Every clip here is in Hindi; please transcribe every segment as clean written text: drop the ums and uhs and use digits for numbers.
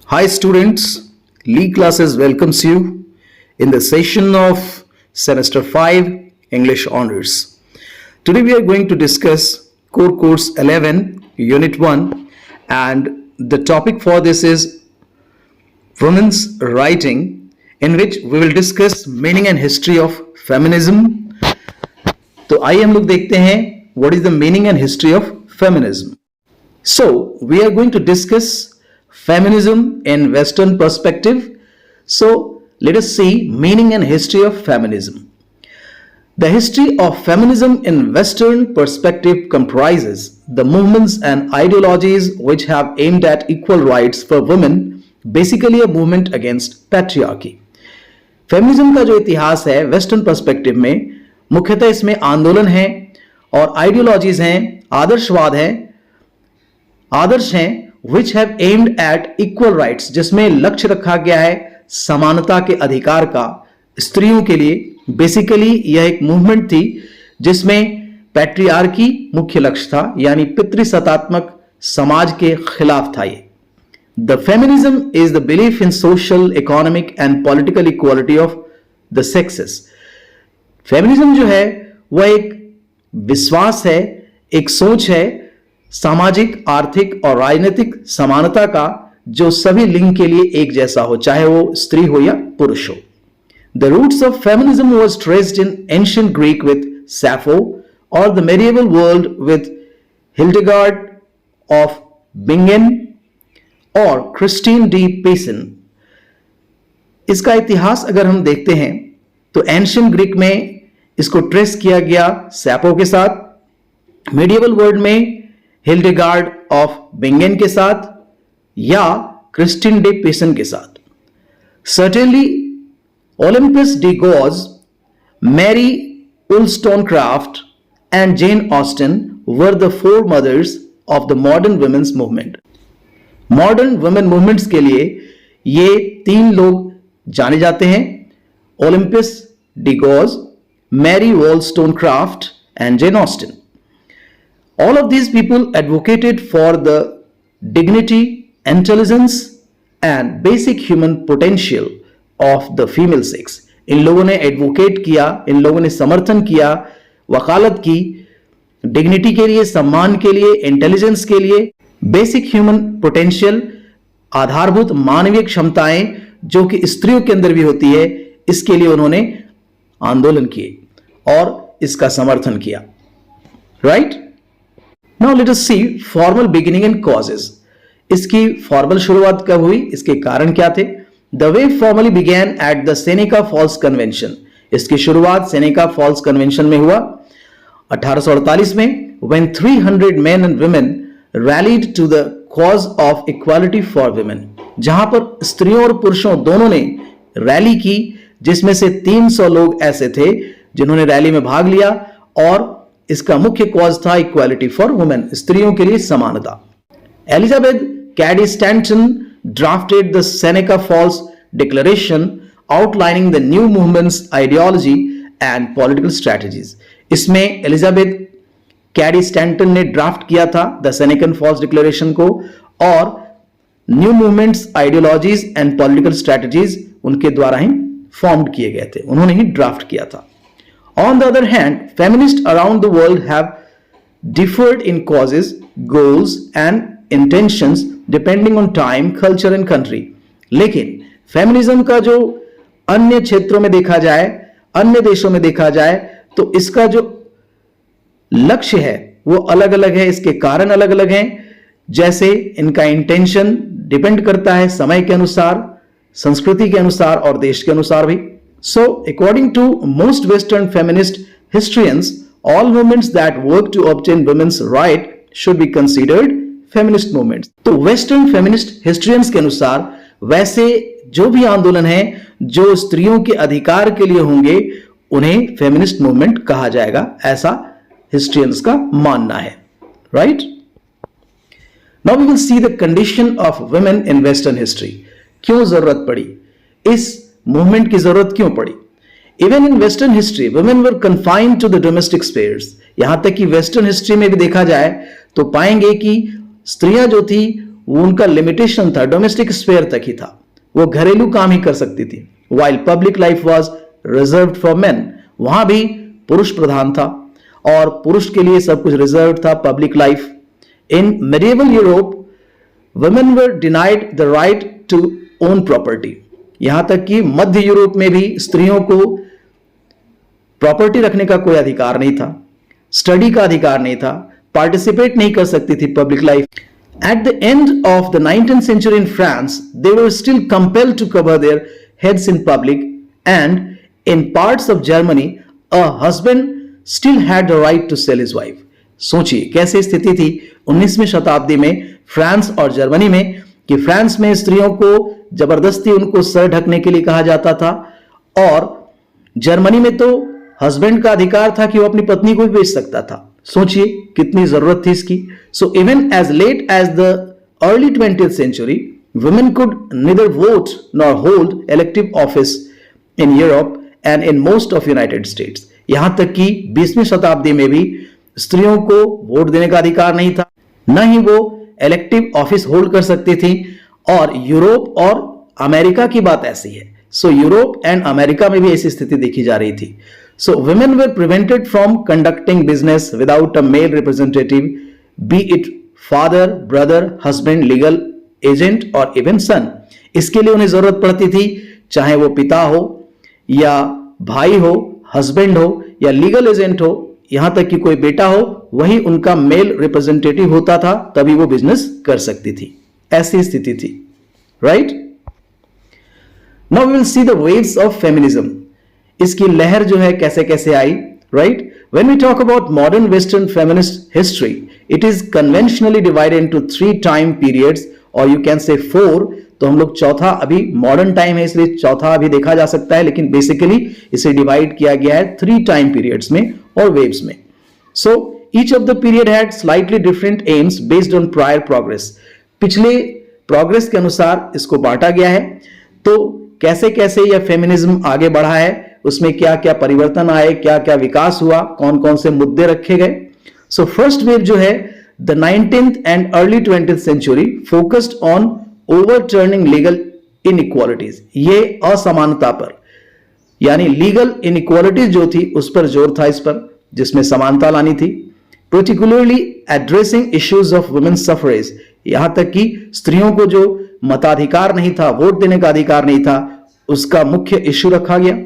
Hi students, Lee Classes welcomes you in the session of Semester 5 English Honors. Today we are going to discuss Core Course 11 Unit 1 and the topic for this is Women's Writing, in which we will discuss meaning and history of feminism. तो आइए हम लोग देखते हैं what is the meaning and history of feminism. So we are going to discuss feminism in Western perspective. So let us see meaning and history of feminism. The history of feminism in Western perspective comprises the movements and ideologies which have aimed at equal rights for women, basically a movement against patriarchy. Feminism का जो इतिहास है वेस्टर्न पर्सपेक्टिव में, मुख्यतः इसमें आंदोलन है और आइडियोलॉजीज हैं, आदर्शवाद है, आदर्श हैं which have aimed at equal rights, जिसमें लक्ष्य रखा गया है समानता के अधिकार का स्त्रियों के लिए. बेसिकली यह एक मूवमेंट थी जिसमें पैट्रियार्की मुख्य लक्ष्य था, यानी पितृसत्तात्मक समाज के खिलाफ था ये. The feminism is the belief in social, economic and political equality of the sexes. Feminism जो है वह एक विश्वास है, एक सोच है सामाजिक, आर्थिक और राजनीतिक समानता का, जो सभी लिंग के लिए एक जैसा हो, चाहे वो स्त्री हो या पुरुष हो. The roots of feminism was traced in ancient Greek with Sappho or the medieval world with Hildegard of Bingen और क्रिस्टीन डी पेसन. इसका इतिहास अगर हम देखते हैं तो एंशियंट ग्रीक में इसको ट्रेस किया गया सैपो के साथ, मेडिएवल वर्ल्ड में हिल्डेगार्ड ऑफ बिंगेन के साथ या क्रिस्टीन डी पेसन के साथ. Certainly Olympe de Gouges, Mary wollstonecraft and Jane Austen were the foremothers of the modern women's movement. Modern women movements के लिए ये तीन लोग जाने जाते हैं: Olympe de Gouges, Mary wollstonecraft and Jane Austen. All of these people advocated for the dignity, intelligence and basic human potential of the female sex. इन लोगों ने एडवोकेट किया, इन लोगों ने समर्थन किया, वकालत की डिग्निटी के लिए, सम्मान के लिए, इंटेलिजेंस के लिए, बेसिक ह्यूमन पोटेंशियल, आधारभूत मानवीय क्षमताएं जो कि स्त्रियों के अंदर भी होती है, इसके लिए उन्होंने आंदोलन किए और इसका समर्थन किया. Right? Now let us see formal beginning and causes. इसकी फॉर्मल शुरुआत कब हुई, इसके कारण क्या थे? The way formally began at the Seneca Falls convention. इसकी शुरुआत सेनेका फॉल्स कन्वेंशन में हुआ 1848 में, when 300 men and women rallied to the cause of equality for women. जहां पर स्त्रियों और पुरुषों दोनों ने रैली की, जिसमें से 300 लोग ऐसे थे जिन्होंने रैली में भाग लिया और इसका मुख्य कॉज था इक्वालिटी फॉर वुमेन, स्त्रियों के लिए समानता. Elizabeth Cady Stanton drafted the Seneca Falls declaration outlining the new movement's ideology and political strategies. इसमें एलिजाबेथ कैडी स्टैंटन ने ड्राफ्ट किया था द सेनेकन फॉल्स डिक्लेरेशन को, और new movement's ideologies and political strategies उनके द्वारा ही फॉर्म्ड किए गए थे, उन्होंने ही ड्राफ्ट किया था. On the other hand, feminists around the world have differed in causes, goals and intentions depending on time, culture and country. लेकिन फेमिनिज्म का जो अन्य क्षेत्रों में देखा जाए, अन्य देशों में देखा जाए, तो इसका जो लक्ष्य है वो अलग अलग है, इसके कारण अलग अलग हैं. जैसे इनका इंटेंशन डिपेंड करता है समय के अनुसार, संस्कृति के अनुसार और देश के अनुसार भी. So, according to most Western feminist historians, all movements that work to obtain women's right should be considered feminist movements. तो Western feminist historians के अनुसार वैसे जो भी आंदोलन है जो स्त्रियों के अधिकार के लिए होंगे, उन्हें feminist movement कहा जाएगा, ऐसा historians का मानना है. Right? Now we will see the condition of women in Western history. क्यों जरूरत पड़ी, इस मूवमेंट की जरूरत क्यों पड़ी? Even in western history women were confined to the domestic spheres. यहां तक कि वेस्टर्न हिस्ट्री में भी देखा जाए तो पाएंगे कि स्त्रियां जो थी वो उनका लिमिटेशन था, डोमेस्टिक स्फेयर तक ही था, वो घरेलू काम ही कर सकती थी। While public life was reserve for main, वहां भी पुरुष प्रधान था और पुरुष के लिए सब कुछ रिजर्व था, public life. In medieval Europe women were denied the right to own property, यहां तक कि मध्य यूरोप में भी स्त्रियों को प्रॉपर्टी रखने का कोई अधिकार नहीं था, स्टडी का अधिकार नहीं था, पार्टिसिपेट नहीं कर सकती थी public life. At the end of the 19th century in France, they were still compelled to cover their heads in public, and in parts of Germany, a husband still had the right to sell his wife. सोचिए कैसी स्थिति थी 19वीं शताब्दी में फ्रांस और जर्मनी में, कि फ्रांस में स्त्रियों को जबरदस्ती उनको सर ढकने के लिए कहा जाता था, और जर्मनी में तो हस्बैंड का अधिकार था कि वो अपनी पत्नी को भी बेच सकता था। सोचिए कितनी जरूरत थी इसकी। So even as late as the early 20th century, women could neither vote nor hold elective office in Europe and in most of United States. यहां तक कि 20वीं शताब्दी में भी स्त्रियों को वोट देने का अधिकार नहीं था, न ही वो इलेक्टिव ऑफिस होल्ड कर सकती थी। और यूरोप और अमेरिका की बात ऐसी है, सो यूरोप एंड अमेरिका में भी ऐसी स्थिति देखी जा रही थी। So women were prevented from conducting business without a male representative, be it father, brother, husband, legal agent or even son. इसके लिए उन्हें जरूरत पड़ती थी, चाहे वो पिता हो या भाई हो, हस्बैंड हो या लीगल एजेंट हो, यहां तक कि कोई बेटा हो, वही उनका मेल रिप्रेजेंटेटिव होता था, तभी वो बिजनेस कर सकती थी। ऐसी स्थिति थी, right? Now we will see the waves of feminism. इसकी लहर जो है कैसे कैसे आई, right? When we talk about modern Western feminist history, it is conventionally divided into 3 time periods, or you can say 4. तो हम लोग चौथा, अभी मॉडर्न टाइम है इसलिए चौथा अभी देखा जा सकता है, लेकिन बेसिकली इसे डिवाइड किया गया है 3 टाइम पीरियड्स में और वेव्स में। So each of the period had slightly different aims based on prior progress. पिछले प्रोग्रेस के अनुसार इसको बांटा गया है। तो कैसे कैसे यह फेमिनिज्म आगे बढ़ा है, उसमें क्या क्या परिवर्तन आए, क्या क्या विकास हुआ, कौन कौन से मुद्दे रखे गए। सो फर्स्ट वेव जो है the 19th and early 20th century focused on overturning legal inequalities, ये असमानता पर, यानी लीगल इनइक्वालिटीज जो थी उस पर जोर था, इस पर जिसमें समानता लानी थी। Particularly addressing issues of women's suffrage, यहां तक कि स्त्रियों को जो मताधिकार नहीं था, वोट देने का अधिकार नहीं था, उसका मुख्य इश्यू रखा गया।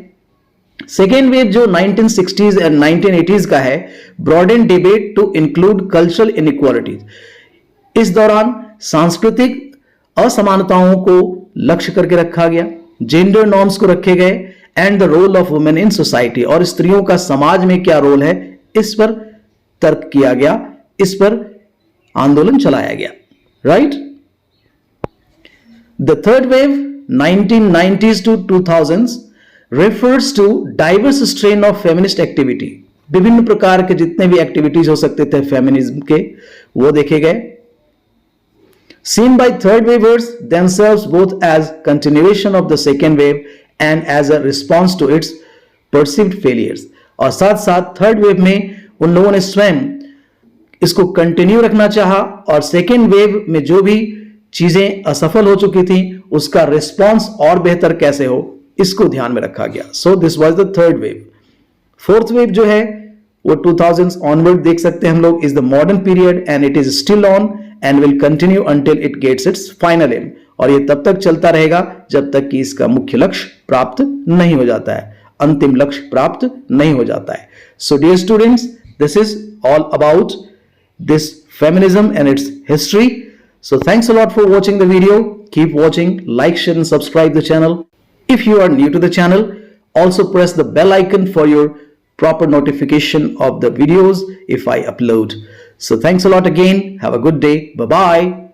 सेकेंड वेव जो 1960s एंड 1980s का है, broaden debate to include cultural inequalities, इस दौरान सांस्कृतिक असमानताओं को लक्ष्य करके रखा गया, जेंडर नॉर्म्स को रखे गए, and the role of women in society, और स्त्रियों का समाज में क्या रोल है, इस पर तर्क किया गया, इस पर आंदोलन चलाया गया, right? The third wave 1990s to 2000s refers to diverse strain of feminist activity, विभिन्न प्रकार के जितने भी एक्टिविटीज हो सकते थे फेमिनिज्म के, वो देखे गए। Seen by third wavers themselves both as continuation of the second wave and as a response to its perceived failures, और साथ साथ थर्ड वेव में उन लोगों ने स्वयं इसको कंटिन्यू रखना चाहा, और सेकेंड वेव में जो भी चीजें असफल हो चुकी थी उसका रिस्पॉन्स और बेहतर कैसे हो, इसको ध्यान में रखा गया। So this was the third wave. Fourth wave जो है वो 2000s ऑनवर्ड देख सकते हैं हम लोग, is the modern period and it is still on and will continue until it gets its final aim, और ये तब तक चलता रहेगा जब तक कि इसका मुख्य लक्ष्य प्राप्त नहीं हो जाता है, अंतिम लक्ष्य प्राप्त नहीं हो जाता है। So dear students, this is all about this feminism and its history. So thanks a lot for watching the video. Keep watching, like, share and subscribe the channel. If you are new to the channel, also press the bell icon for your proper notification of the videos if I upload. So thanks a lot again. Have a good day. Bye bye.